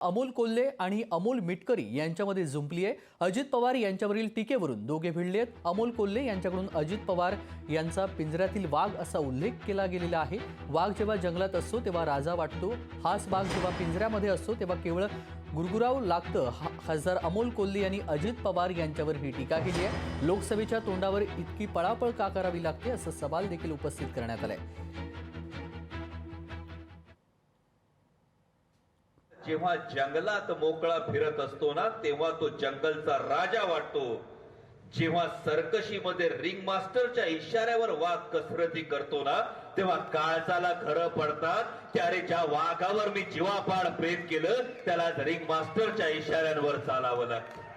अमोल कोल्हे आणि अमोल मिटकरी यांच्यामध्ये जुंपली आहे। अजित पवार यांच्यावरील टीकेवरून दोघे भिडले आहेत। अमोल कोल्हे यांच्याकडून अजित पवार यांचा पिंजऱ्यातील वाघ असा उल्लेख केला गेलेला आहे। वाघ जेव्हा जंगलात असतो तेव्हा राजा वाटतो, हाच वाघ जेव्हा पिंजऱ्यामध्ये असतो तेव्हा केवळ गुरगुराव लागतं। खासदार अमोल कोल्हे यांनी अजित पवार यांच्यावर ही टीका केली आहे। लोकसभेच्या तोंडावर इतकी पळापळ का करावी लागते असा सवाल देखील उपस्थित करण्यात आलाय। जेव्हा जंगलात मोकळा फिरत असतो ना तेव्हा तो जंगलचा राजा वाटतो। जेव्हा सर्कशीमध्ये रिंग मास्टरच्या इशाऱ्यावर वाघ कसरती करतो ना तेव्हा काळजाला घरं पडतात की अरे ज्या वाघावर मी जीवापाड प्रेम केलं त्याला रिंग मास्टरच्या इशाऱ्यांवर चालावं लागतं।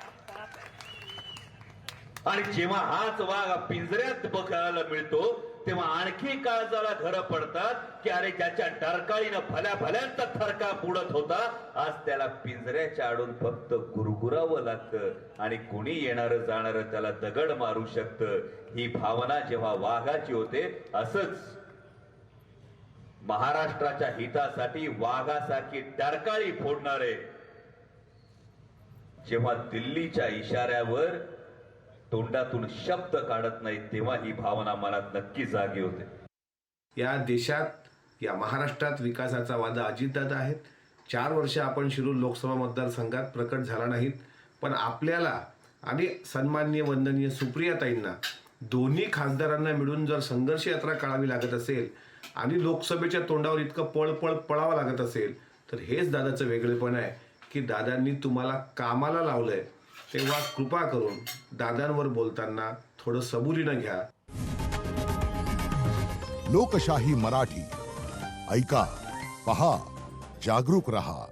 आणि जेव्हा हाच वाघ पिंजऱ्यात बघायला मिळतो तेव्हा आणखी काळजाला घरं पडतात की अरे ज्याच्या डरकाळीनं भल्या भल्यांचा थरकाप उडत होता आज त्याला पिंजऱ्याच्या आडून फक्त गुरगुरावं लागतं आणि कुणी येणारं जाणारं त्याला दगड मारू शकतं। ही भावना जेव्हा वाघाची होते असंच महाराष्ट्राच्या हितासाठी वाघासारखी डरकाळी फोडणारे जेव्हा दिल्लीच्या इशाऱ्यावर तोंडातून शब्द काढत नाही तेव्हा ही भावना मनात नक्की जागी होते। या देशात या महाराष्ट्रात विकासाचा वादा अजितदादा आहेत। 4 वर्ष आपण शिरूर लोकसभा मतदारसंघात प्रकट झाला नाहीत, पण आपल्याला आणि सन्माननीय वंदनीय सुप्रियाताईंना दोन्ही खासदारांना मिळून जर संघर्ष यात्रा काढावी लागत असेल आणि लोकसभेच्या तोंडावर इतकं पळपळ पळावं लागत असेल तर हेच दादाचं वेगळेपण आहे की दादांनी तुम्हाला कामाला लावलंय। तेव्हा कृपा करून दादांवर बोलताना थोडं सबुरीनं घ्या। लोकशाही मराठी ऐका, पहा, जागरूक रहा।